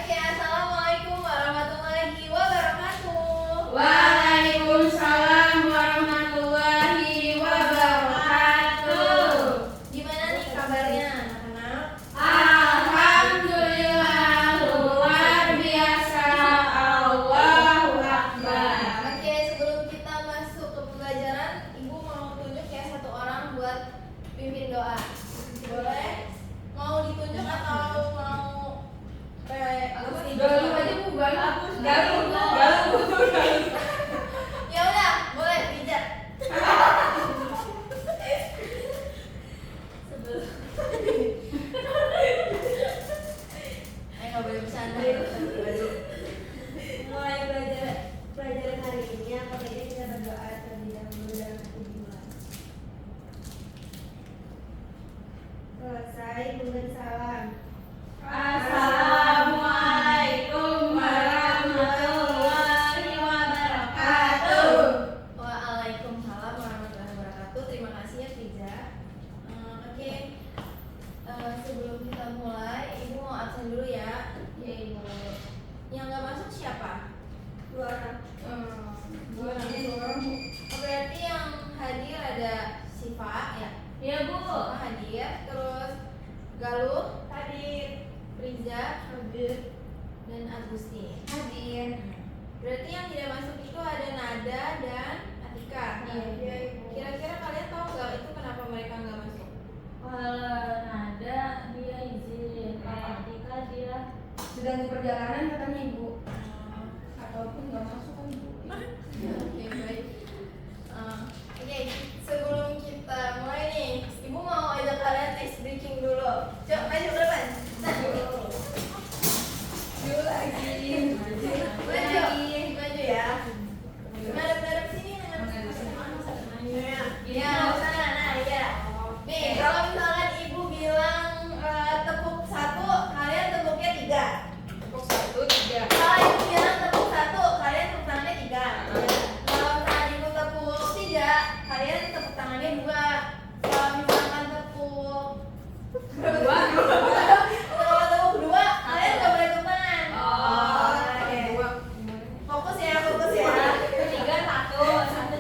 Oke, assalamualaikum warahmatullahi wabarakatuh. Waalaikumsalam warahmatullahi wabarakatuh. Gimana nih kabarnya anak-anak? Alhamdulillah luar biasa. Allahu Akbar. Oke, sebelum kita masuk ke pembelajaran, Ibu mau tunjuk ya satu orang buat pimpin doa. Boleh? Mau ditunjuk atau mau Galuh aja Bu, galuh. Ya udah, boleh pijat. Nggak boleh bercanda. Mulai pelajaran hari ini, apa saja kita berdoa terlebih dahulu dalam hati dimulai. Selesai dengan salam. Assalamualaikum warahmatullahi wabarakatuh. Waalaikumsalam warahmatullahi wabarakatuh. Terima kasih ya Fiza. Oke, sebelum kita mulai, Ibu mau absen dulu ya. Ya Ibu. Yang nggak masuk siapa? Dua orang. Dua orang. Oh, berarti yang hadir ada Siva ya. Ya Bu. Siva hadir, terus Galuh, Hadir. Riza, hadir, dan Agustin. Hadir. Berarti yang tidak masuk itu ada Nada dan Atika. Iya, Ibu. Kira-kira kalian tahu nggak itu kenapa mereka nggak masuk? Kalau Nada dia izin, kalau Atika dia sedang di perjalanan katanya Ibu, ataupun nggak masuk kan Ibu. Oke, baik. Oke, sebelum kita mulai nih, Ibu mau ajak kalian ice breaking dulu. Coba maju ke depan. Yuk lagi. Maju ya. Ngadep sini, Ya, sana, nah ya. Nih, kalau misalkan Ibu bilang tepuk 1, kalian tepuknya 3. Tepuk 1, 3. Kalau Ibu bilang tepuk 1, kalian tepuk tangannya 3. Kalau misalkan Ibu tepuk 3, kalian tepuk tangannya 2. Kalau misalkan tepuk Dua. kalau tepuk 2, kalian nggak boleh tepuk tangan. Oke. Dua. Fokus ya, fokus ya. 3 1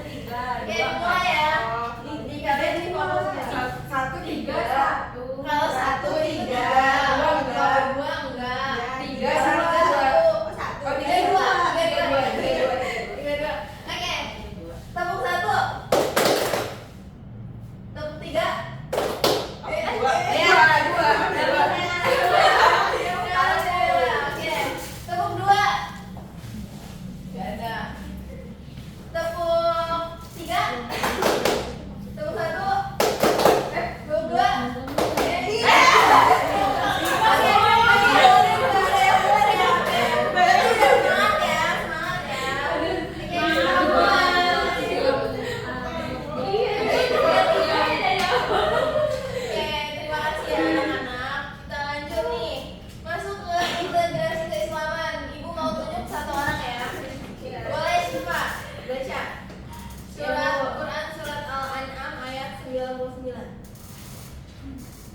3. Oke, mulai ya. Di kalian di fokus ya. 1, 3. Kalau 1 3, Dua enggak. kalau 2 enggak. 3, 1. 1. Oh, 3, 2. 3. Oke. Tepuk 1. Tepuk 3. Dua. Oke. Tepuk 2. Enggak ada. Tepuk 3. Tepuk 1. Tepuk 2. Surat Al-An'am ayat 99.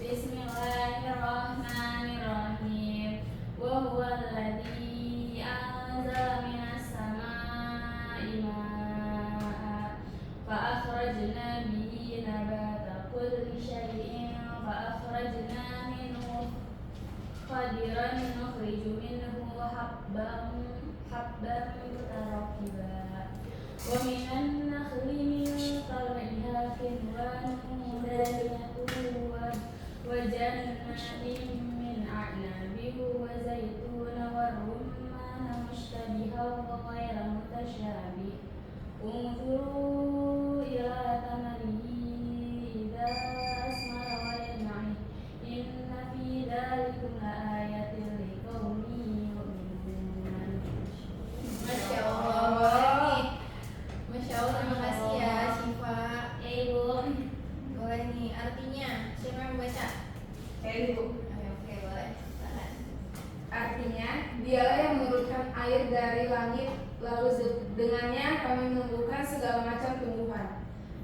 Bismillahirrahmanirrahim. Wa huwa alladzi anzala minas samaa'i maa'a fa akhrajna bihi nabata kulli syai'in fa akhrajna minhu khadiran nukhriju minhu habban mutarakiba wa minan nakhli min tal'iha kinwanun daniyatun wa jannatin min a'nabin wa zaytuna wa rumman mushtabihan wa ghayra mutasyabih unzuru ila thamarihi idza asmara wa yan'ih inna fi dzalikum laayatin liqaumin yu'minun. Masya Allah, boleh nih. Masya Allah, terima kasih ya Syifa. Ya Ibu. Boleh nih, artinya siapa yang membaca? Ibu. Oke, boleh. Silakan. Artinya, dialah yang menurunkan air dari langit, lalu dengannya kami menumbuhkan segala macam tumbuhan.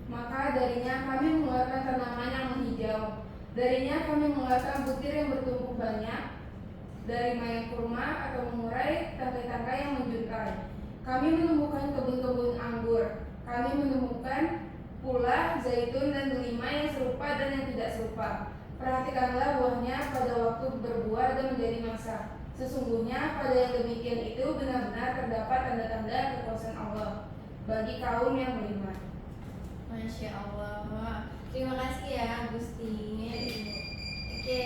Maka darinya kami mengeluarkan tanaman yang menghijau. Darinya kami mengeluarkan butir yang bertumpuk banyak. Dari mayang kurma atau pantai. Kami menemukan kebun-kebun anggur. Kami menemukan pula zaitun dan delima yang serupa dan yang tidak serupa. Perhatikanlah buahnya pada waktu berbuah dan menjadi mangsa. Sesungguhnya pada yang demikian itu benar-benar terdapat tanda-tanda kekuasaan Allah bagi kaum yang beriman. Masya Allah. Terima kasih ya Agustin. Oke.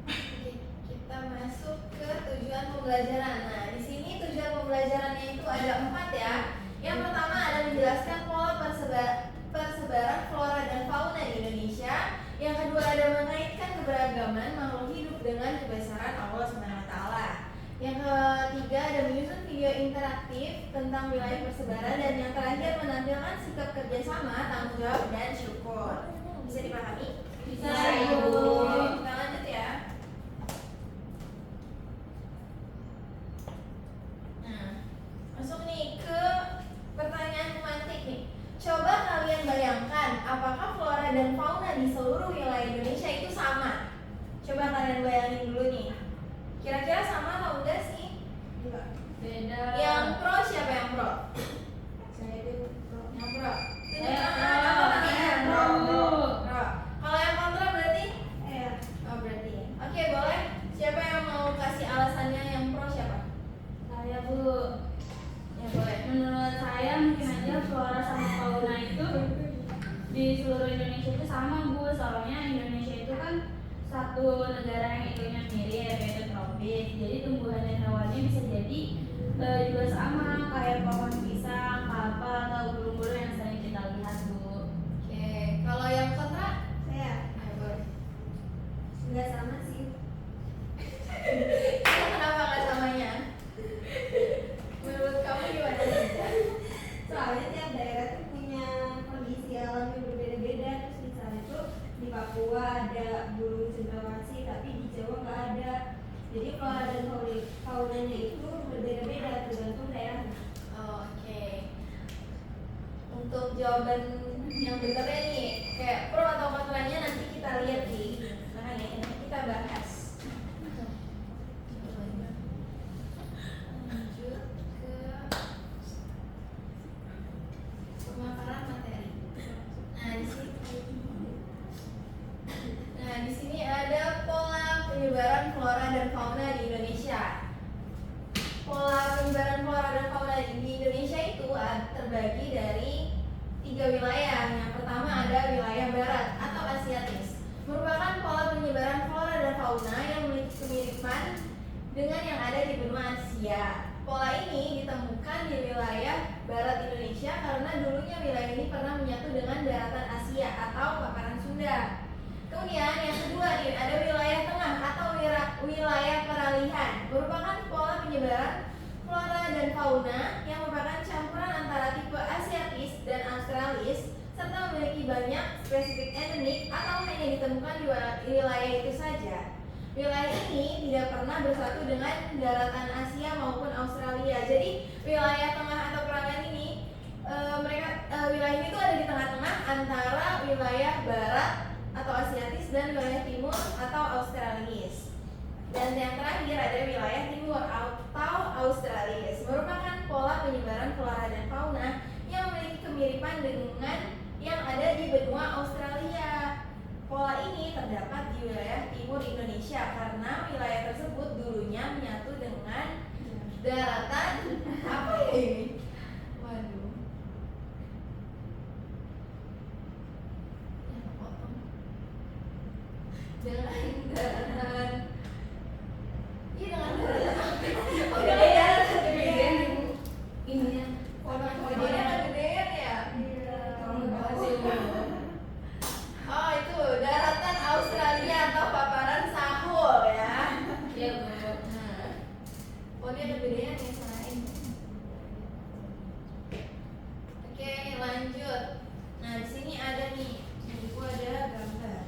Oke, kita masuk ke tujuan pembelajaran. Nah, di sini tujuan pembelajarannya itu ada 4 ya. Yang pertama ada menjelaskan pola persebaran flora dan fauna di Indonesia. Yang kedua ada mengaitkan keberagaman makhluk hidup dengan kebesaran Allah SWT. Yang ketiga ada menyusun video interaktif tentang wilayah persebaran, dan yang terakhir menampilkan sikap kerjasama, tanggung jawab, dan syukur. Bisa dipahami? Bisa, Ibu. Ibu. Kita lanjut ya. Nah, masuk nih ke pertanyaan pemantik nih. Coba kalian bayangkan, apakah flora dan fauna di seluruh wilayah Indonesia itu sama? Coba kalian bayangin dulu nih. Kira-kira sama atau enggak sih? Beda. Yang pro siapa yang pro? Saya itu Yang pro. Saya Tunjukkan pro. apa namanya? Saya pro. Pro. Kalau yang kontra berarti? ya Oh berarti. Oke, boleh. Siapa yang mau kasih alasannya yang pro siapa? Saya, Bu. Ya boleh. Menurut saya mungkin aja flora sama fauna itu di seluruh Indonesia itu sama, Bu. Soalnya Indonesia itu kan satu negara yang iklimnya mirip, yaitu tropis. Jadi tumbuhan dan hewannya bisa jadi juga sama, kayak pohon pisang, kelapa, atau burung-burung yang sering kita lihat, Bu. Oke, kalau yang kontra? saya Ya boleh. nggak sama sih. Kenapa nggak samanya? Menurut kamu gimana Nica? Soalnya tiap daerah tuh punya kondisi alam yang berbeda-beda. Terus misalnya tuh di Papua ada burung cendrawasih, tapi di Jawa nggak ada. Jadi flora dan faunanya itu berbeda-beda tergantung daerahnya. Oke. Untuk jawaban yang benernya nih, kayak pro atau kontranya nanti kita lihat di belakang ya, nanti kita bahas. Lanjut ke pemaparan materi. Nah, di sini ada pola penyebaran flora dan fauna di Indonesia. Pola penyebaran flora dan fauna di Indonesia itu terbagi dari 3 wilayah. Yang pertama ada wilayah barat atau Asiatis, merupakan pola penyebaran flora dan fauna yang memiliki kemiripan dengan yang ada di benua Asia. Pola ini ditemukan di wilayah barat Indonesia karena dulunya wilayah ini pernah menyatu dengan daratan Asia atau paparan Sunda. Kemudian yang kedua nih ada wilayah tengah atau wilayah peralihan, merupakan pola penyebaran flora dan fauna yang merupakan campuran antara tipe Asiatis dan Australis, serta memiliki banyak spesifik endemik atau hanya ditemukan di wilayah itu saja. Wilayah ini tidak pernah bersatu dengan daratan Asia maupun Australia. Jadi wilayah tengah atau peralihan ini wilayah ini tuh ada di tengah-tengah antara wilayah barat atau Asiatis dan wilayah timur atau Australis. Dan yang terakhir ada wilayah timur atau Australis, merupakan pola penyebaran flora dan fauna yang memiliki kemiripan dengan yang ada di benua Australia. Pola ini terdapat di wilayah timur Indonesia karena wilayah tersebut dulunya menyatu dengan daratan apa ya ini? Waduh. Ya, potong. Dengan daratan. Iya dengan daratan. Oh, dengan daratan gedean ininya. Pokoknya kegedean ya. Kamu bahas ya. Oh itu daratan Australia atau paparan Sahul ya. Iya, Bu. Nah, pokoknya kegedean ya selain. Oke lanjut. Nah di sini ada nih, di buku ada gambar.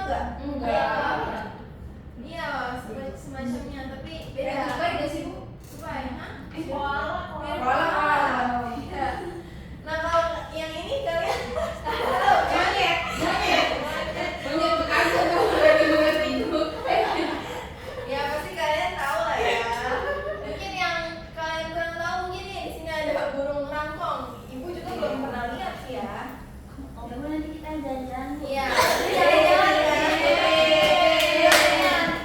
enggak? Enggak. Iya, semacamnya, tapi beda. Kayak supply gak sih, Bu? Supply, hah? Koala. Iya. Nah kalau yang ini kalian Monyet aja tuh lagi mengerti itu. ya pasti kalian tahu lah ya. Mungkin yang kalian kurang tahu mungkin nih di sini ada burung rangkong. Ibu juga belum pernah lihat sih ya. Oh, nanti kita jalan-jalan. Iya. Jalan-jalan ya.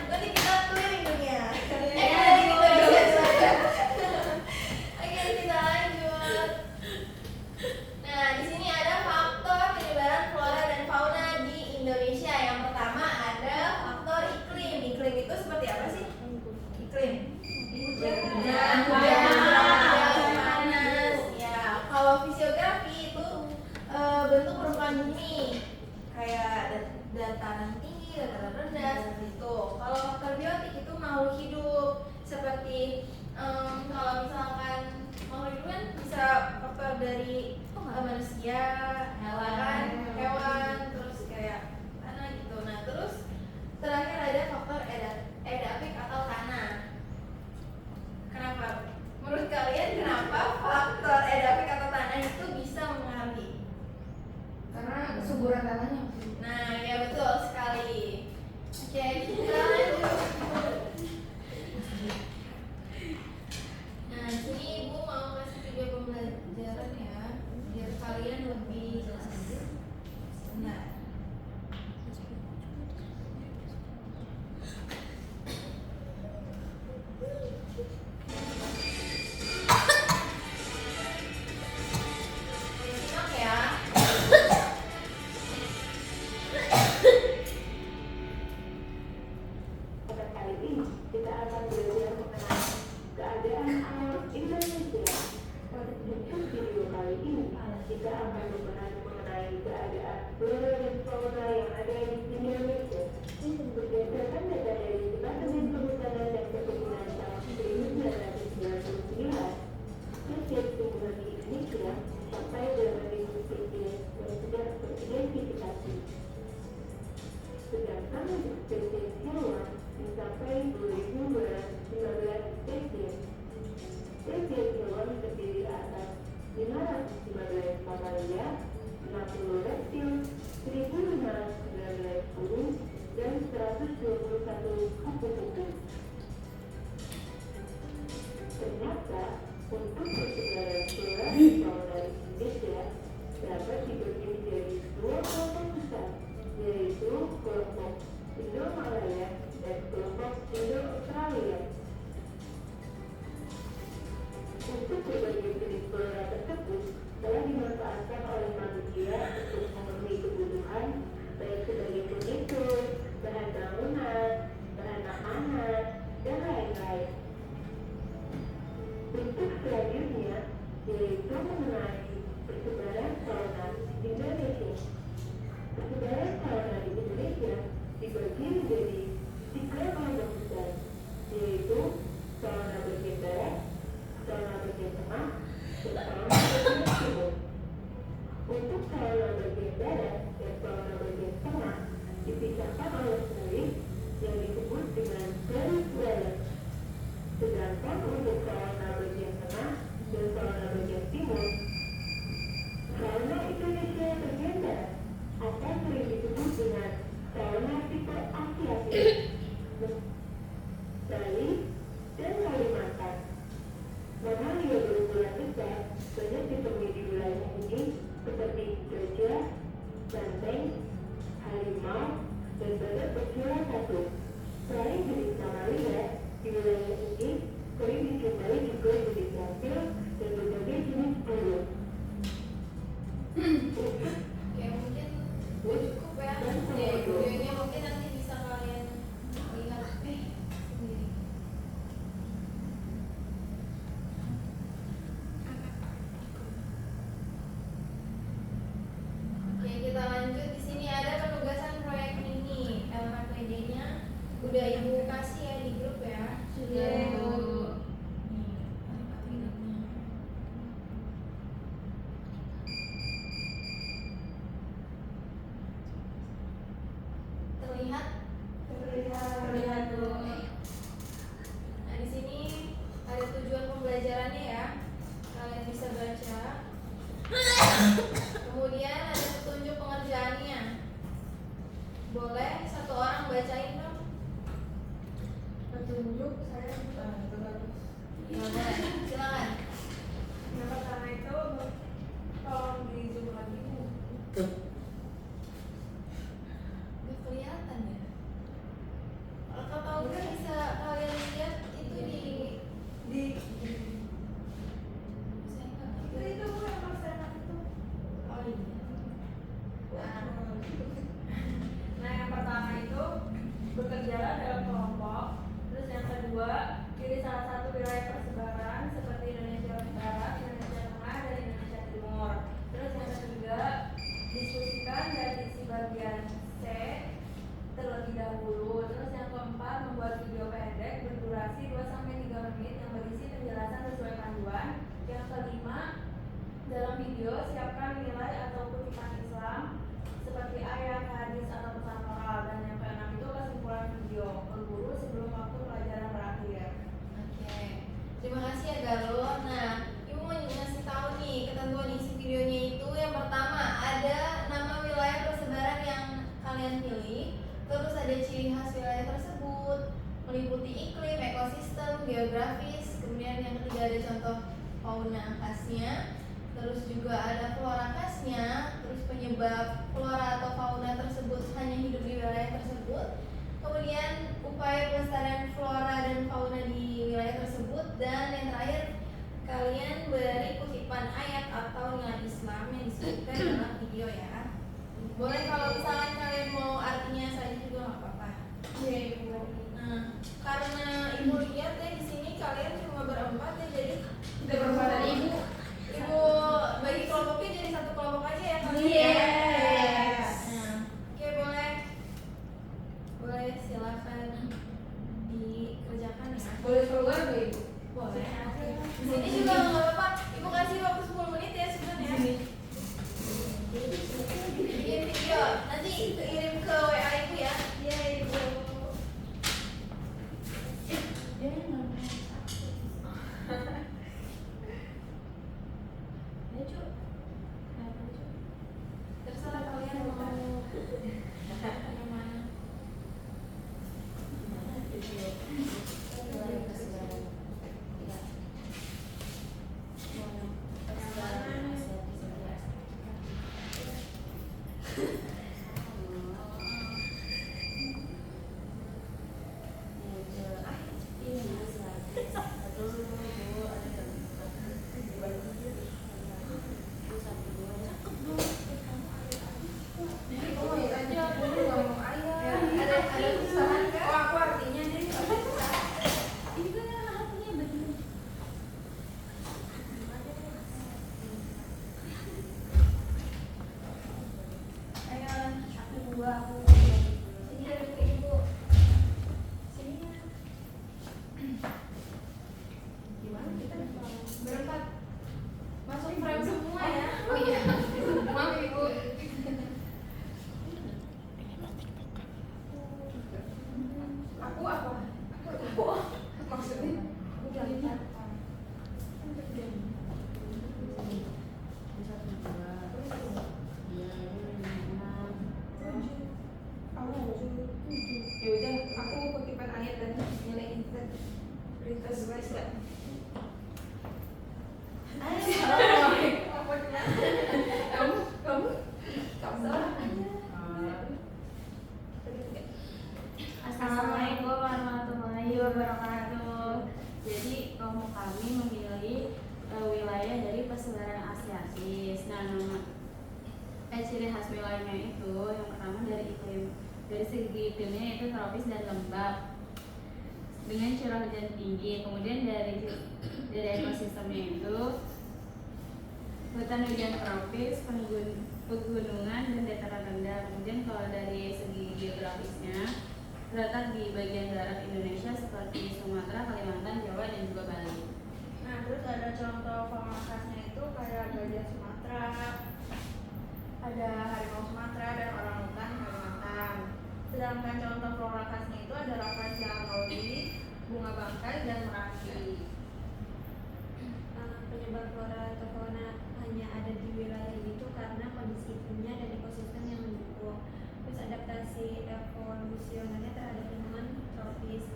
Nanti kita keliling dunia. Keliling Indonesia. Oke kita lanjut. Nah di sini ada faktor penyebaran flora dan fauna di Indonesia. Yang pertama ada faktor iklim. Iklim itu seperti apa sih? Iklim. Hujan, panas. Ya, kalau fisiografi itu bentuk permukaan bumi kayak dataran tinggi, dataran rendah seperti itu. Kalau faktor biotik itu makhluk hidup seperti kalau misalkan makhluk hidup kan bisa faktor dari manusia, hewan, terus kayak tanah gitu. Nah terus terakhir ada faktor edapik atau tanah. Kenapa? Menurut kalian kenapa faktor edapik atau tanah itu bisa mempengaruhi? Karena kesuburan tanahnya. Nah, ya betul sekali. Oke, kita lanjut. Nah, sini Ibu mau kasih video pembelajaran ya, biar kalian lebih jelas. Nah, simak ya. Pada kali ini kita akan belajar mengenai keadaan alam Indonesia. Untuk video kali ini kita akan membahas mengenai keadaan flora dan fauna yang ada di Indonesia. Berdasarkan data dari Departemen Kehutanan dan Perkebunan tahun 1999, spesies tumbuhan di Indonesia sampai 8.000 spesies yang sudah teridentifikasi. Sedangkan untuk spesies hewan mencapai 2.215 spesies. Spesies hewan terdiri atas 515 mamalia, 60 reptil, 1.519 burung, dan 121 kupu-kupu. Ternyata untuk persebaran flora dan fauna di Indonesia dapat dibagi menjadi dua kelompok besar, yaitu kelompok Indo-Malaya dan kelompok Indo-Australia. Untuk berbagai jenis flora tersebut telah dimanfaatkan oleh manusia untuk memenuhi kebutuhan baik sebagai pemicu, bahan bangunan, bahan makanan, dan lain-lain. Untuk selanjutnya yaitu mengenai persebaran fauna di Indonesia. Persebaran fauna di Indonesia dibagi menjadi 3 kelompok besar, yaitu fauna bagian barat, fauna bagian tengah, dan fauna bagian timur. Untuk fauna bagian barat dan fauna bagian tengah dipisahkan oleh garis yang disebut dengan garis balance. Sedangkan untuk fauna bagian tengah dan fauna bagian timur, fauna Indonesia bagian barat atau sering disebut dengan fauna tipe Asiatik, Bali, dan Kalimantan. Mamalia berukuran besar banyak ditemui di wilayah ini seperti gajah, banteng, harimau, dan badak bersuara satu. Selain jenis mamalia, di wilayah ini sering dijumpai juga jenis reptil dan berbagai jenis burung. Ya mungkin cukup ya. Videonya mungkin nanti bisa kalian lihat sendiri. Oke kita lanjut. Di sini ada penugasan proyek ini. LKPD-nya udah ibu kasih ya di grup ya. Sudah. Terlihat tuh. Nah, di sini ada tujuan pembelajarannya ya. Kalian bisa baca. Kemudian ada petunjuk pengerjaannya. Boleh satu orang bacain dong? Petunjuk saya Ya boleh. Silakan. yang pertama itu tolong di zoom lagi. Gak kelihatan ya. Kalau kau tahu kan bisa kalian lihat itu di saya nggak ngerti. Itu yang persen itu. Oh iya. Nah, yang pertama itu bekerjalah dalam kelompok. Terus yang kedua, pilih salah satu wilayah persebaran seperti Indonesia Barat, Indonesia Tengah, dan Indonesia Timur. Terus yang ketiga, diskusikan dan isi bagian C terlebih dahulu. Terus yang keempat, membuat video pendek berdurasi 2-3 menit yang berisi penjelasan sesuai panduan. Yang kelima, dalam video siapkan nilai atau kutipan Islam seperti ayat, hadis, atau pesan moral. Dan yang keenam itu kesimpulan video ke guru sebelum waktu pelajaran berakhir. Oke. Terima kasih ya Galuh. Nah, Ibu mau ngasih tahu nih ketentuan isi videonya itu. Yang pertama ada nama wilayah persebaran yang kalian pilih. Terus ada ciri khas wilayah tersebut, meliputi iklim, ekosistem, geografis. Kemudian yang ketiga ada contoh fauna khasnya. Terus juga ada flora khasnya. Terus penyebab flora atau fauna tersebut hanya hidup di wilayah tersebut. Kemudian upaya pelestarian flora dan fauna di wilayah tersebut. Dan yang terakhir kalian beri kutipan ayat atau nilai Islam yang disebutkan dalam video ya. Boleh kalau misalkan kalian mau artinya saja juga nggak apa-apa. Iya, Ibu. Nah, karena Ibu lihat ya di sini kalian cuma berempat ya, jadi Kita berempat ada Ibu. Ibu bagi kelompoknya jadi satu kelompok aja ya kalian. Yes. Nah, oke boleh. Boleh silakan dikerjakan ya. Boleh keluar nggak, Ibu? Boleh. Di sini juga nggak apa-apa. Ibu kasih waktu 10 menit ya sebenarnya. Bikin video, nanti kirim ke WA Ibu ya. Iya, Ibu. Terserah kalian mau yang mana. Ada kesusahan kan? Oh, aku artinya jadi Ayo, aku dua, aku sini ada ke Ibu. Sini ya. gimana kita Berempat. Masuk frame semua ya. Oh iya, maaf Ibu. Aku apa? Aku maksudnya udah lihat. Ya udah, aku kutipan ayat dan nilai input. Ringkas guys ya. Assalamualaikum warahmatullahi wabarakatuh. Jadi kelompok kami memilih wilayah dari persebaran Asiatis. Nah, ciri khas wilayahnya itu yang pertama dari iklim. Dari segi iklimnya itu tropis dan lembab dengan curah hujan tinggi. Kemudian dari ekosistemnya itu hutan hujan tropis, pegunungan dan dataran rendah. Kemudian kalau dari segi geografisnya terletak di bagian barat Indonesia seperti Sumatera, Kalimantan, Jawa, dan juga Bali. Nah, terus ada contoh fauna khasnya itu kayak gajah Sumatera, ada harimau Sumatera dan orangutan Kalimantan. Sedangkan contoh flora khasnya itu ada Rafflesia Arnoldi, bunga bangkai, dan meraki. Penyebab flora atau fauna hanya ada di wilayah itu karena kondisi iklimnya dan ekosistem yang mendukung. Terus adaptasi evolusionernya terhadap lingkungan tropis,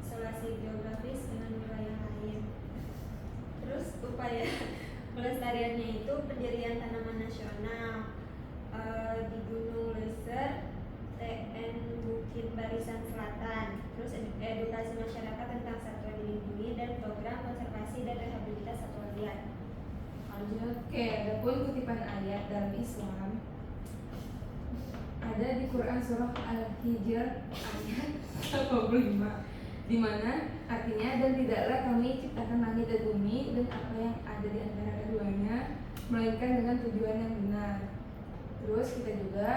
isolasi geografis dengan wilayah lain. Terus upaya pelestariannya itu pendirian tanaman nasional di Gunung Leuser, TN Bukit Barisan Selatan. Terus edukasi masyarakat tentang satwa dilindungi dan program konservasi dan rehabilitasi satwa liar. Lanjut. Oke, adapun kutipan ayat dalam Islam ada di Quran surah Al-Hijr ayat 85, di mana artinya, dan tidaklah kami ciptakan langit dan bumi dan apa yang ada di antara keduanya melainkan dengan tujuan yang benar. Terus kita juga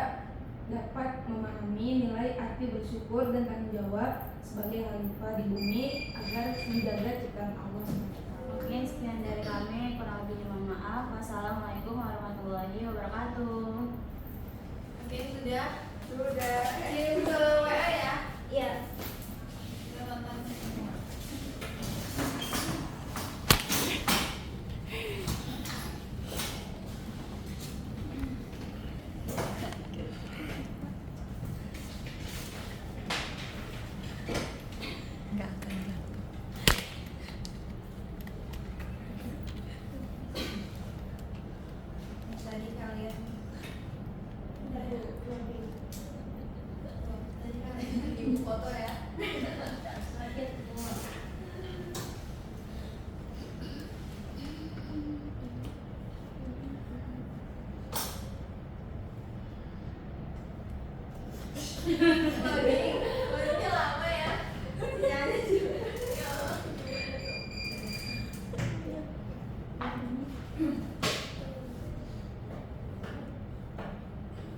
dapat memahami nilai arti bersyukur dan tanggung jawab sebagai khalifah di bumi agar menjaga ciptaan Allah SWT. Oke, sekian dari kami. Kurang lebihnya mohon maaf. Wassalamualaikum warahmatullahi wabarakatuh. Oke, sudah. Sudah. Kirim ke WA ya. Iya. Kita tonton. Tadi kalian Tadi kan di foto ya. Loadingnya lama ya. Jangan juga.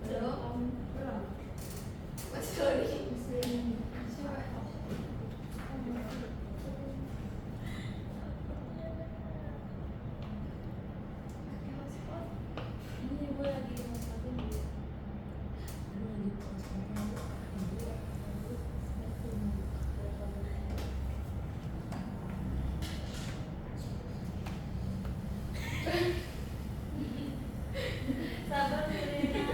Belum. Masih loading. Coba. Ini gue lagi masakin dia. Sabar Serena.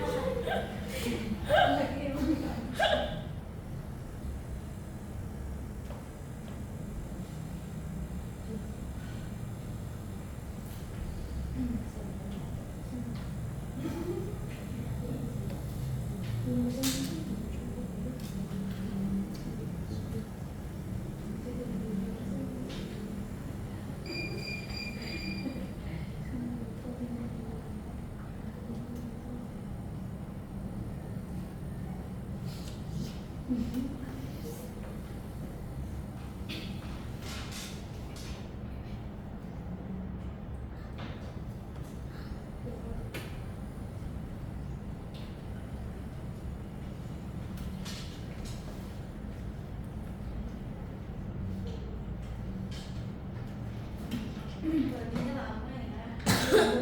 Loadingnya lama ya.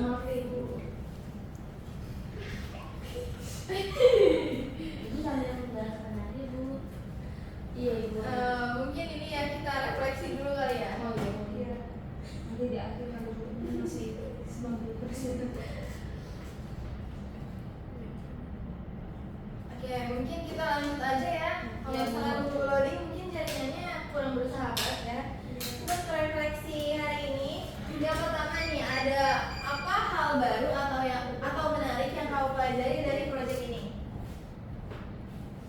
Maaf ya ibu. Ibu sambil menjelaskan aja, Bu. Iya, Ibu. Mungkin ini ya kita refleksi dulu kali ya. Oh iya, Iya. nanti di akhir kalau masih 90%. Oke, mungkin kita lanjut aja ya. Kalau Iya, Bu. misalnya nunggu loading mungkin jaringannya kurang bersahabat ya. Untuk refleksi hari ini, yang pertama nih ada apa hal baru atau menarik yang kau pelajari dari proyek ini?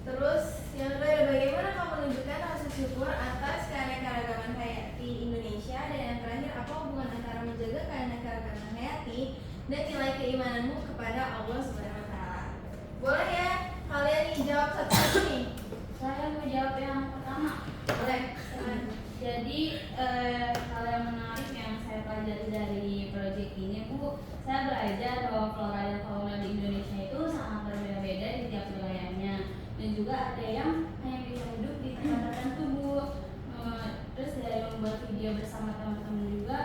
Terus yang kedua ada bagaimana kau menunjukkan rasa syukur atas keanekaragaman hayati Indonesia, dan yang terakhir apa hubungan antara menjaga keanekaragaman hayati dan nilai keimananmu kepada Allah Subhanahu Wa Taala. Boleh ya kalian nih jawab satu-satu nih. Saya mau jawab yang pertama. Boleh. Jadi hal yang menarik yang saya pelajari dari proyek ini, Bu, saya belajar bahwa flora dan fauna di Indonesia itu sangat berbeda-beda di tiap wilayahnya, dan juga ada yang hanya bisa hidup di tempat tertentu, Bu. Terus dari membuat video bersama teman-teman juga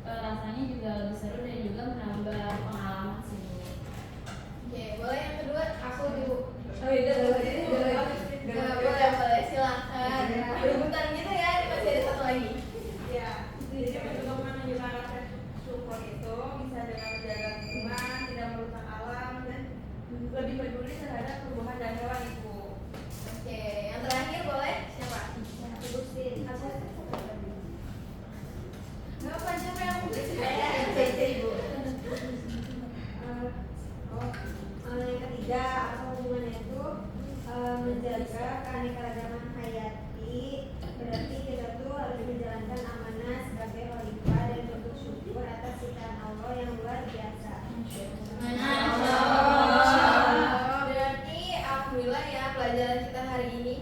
rasanya juga lebih seru dan juga menambah pengalaman sih, Bu. Oke, boleh yang kedua aku dulu. Oh iya, dari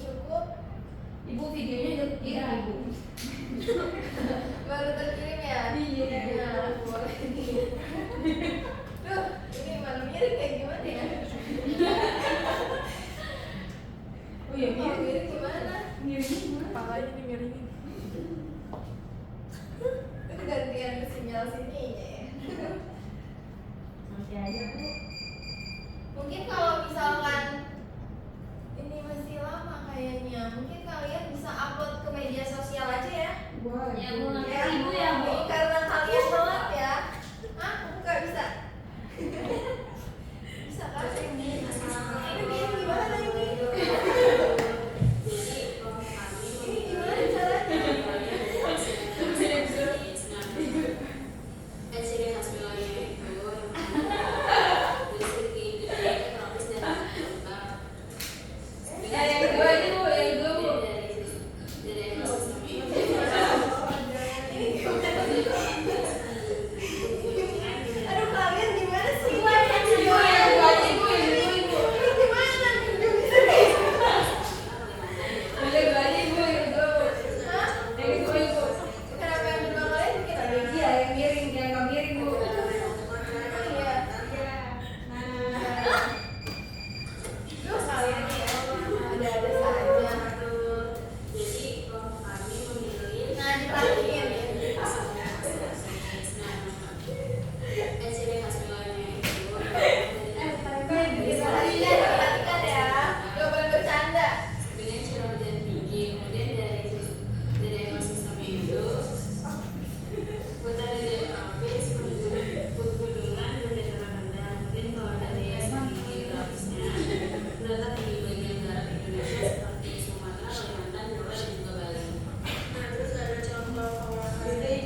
cukup Ibu videonya Iya. Ibu. baru terkirim ya. Iya. Nah, boleh nih. Duh, ini malu miring kayak gimana ya? Oh iya, Mau miring gimana? Miringnya gimana? Kepalanya dimiringin. Itu gantian sinyal sininya ya. Nanti aja Bu. Mungkin kalau misalkan ini masih lama kayaknya, mungkin kalian bisa upload ke media sosial aja ya. Boleh. Ya Bu, nanti Ya, Ibu ya Bu. ini karena kalian telat ya. Hah? Nggak bisa? Bisa kan? Ini gimana ini? Ini gimana caranya? Ya, yang kedua aja Bu, yang kedua Bu. Aduh, kalian gimana sih? Ibu, yang kedua aja Bu, yang kedua Ibu. Ini gimana? Nggak bisa nih. Yang kedua aja Ibu, yang kedua Bu. Hah? Yang kedua Ibu. Kenapa yang kedua kalian bikin ada? Iya, yang miring, yang nggak miring Bu. Oh iya. Duh, kalian ya. Ada-ada saja. Nah, dipatiin ya. Perhatikan ya. Gak boleh bercanda.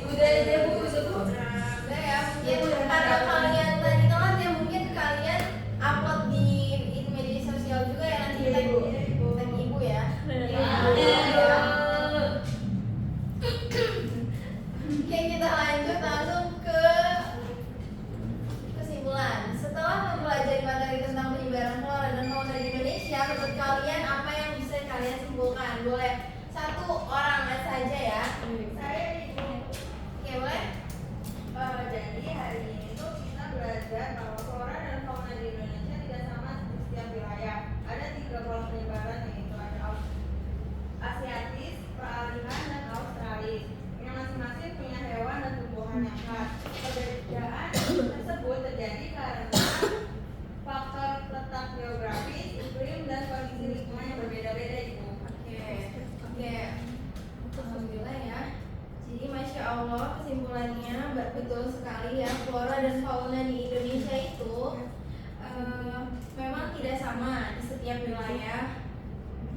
Udah aja Bu, udah Bu. Udah ya, mungkin karena kalian tadi telat ya, mungkin kalian upload di media sosial juga ya, nanti tag ibu ya. Oke, kita lanjut langsung ke kesimpulan. Setelah mempelajari materi tentang penyebaran flora dan fauna di Indonesia, menurut kalian apa yang bisa kalian simpulkan? Boleh satu orang saja ya. Saya ini. Oke, boleh? Jadi hari ini tuh kita belajar bahwa flora dan fauna di Indonesia tidak sama di setiap wilayah. Ada 3 pola penyebaran, yaitu ada Asiatis, peralihan, dan Australis. Yang masing-masing punya hewan dan tumbuhan yang khas. Perbedaan tersebut terjadi karena faktor letak geografis, iklim, dan kondisi lingkungan yang berbeda-beda itu. Oke. Alhamdulillah ya. Jadi Masya Allah, kesimpulannya betul sekali ya, flora dan fauna di Indonesia itu memang tidak sama di setiap wilayah.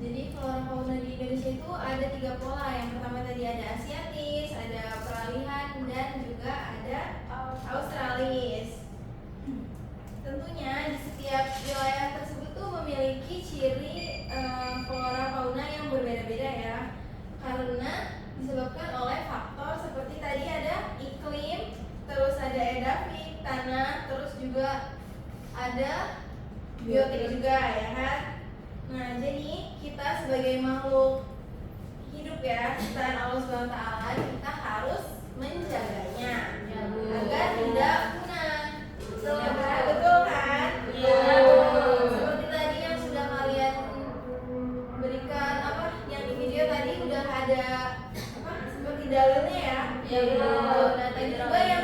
Jadi flora fauna di Indonesia itu ada 3 pola. Yang pertama tadi ada Asiatis, ada peralihan, dan juga ada Australis. Tentunya di setiap wilayah tersebut tuh memiliki ciri flora fauna yang berbeda-beda ya, karena disebabkan oleh faktor seperti tadi ada iklim, terus ada edafik, tanah, terus juga ada biotik juga ya kan. Nah, jadi kita sebagai makhluk hidup ya, ciptaan Allah SWT, kita harus menjaganya agar tidak punah. Betul kan? Iya. Seperti tadi yang sudah kalian berikan yang di video tadi udah ada seperti dalilnya ya. Iya. Nah, tadi juga yang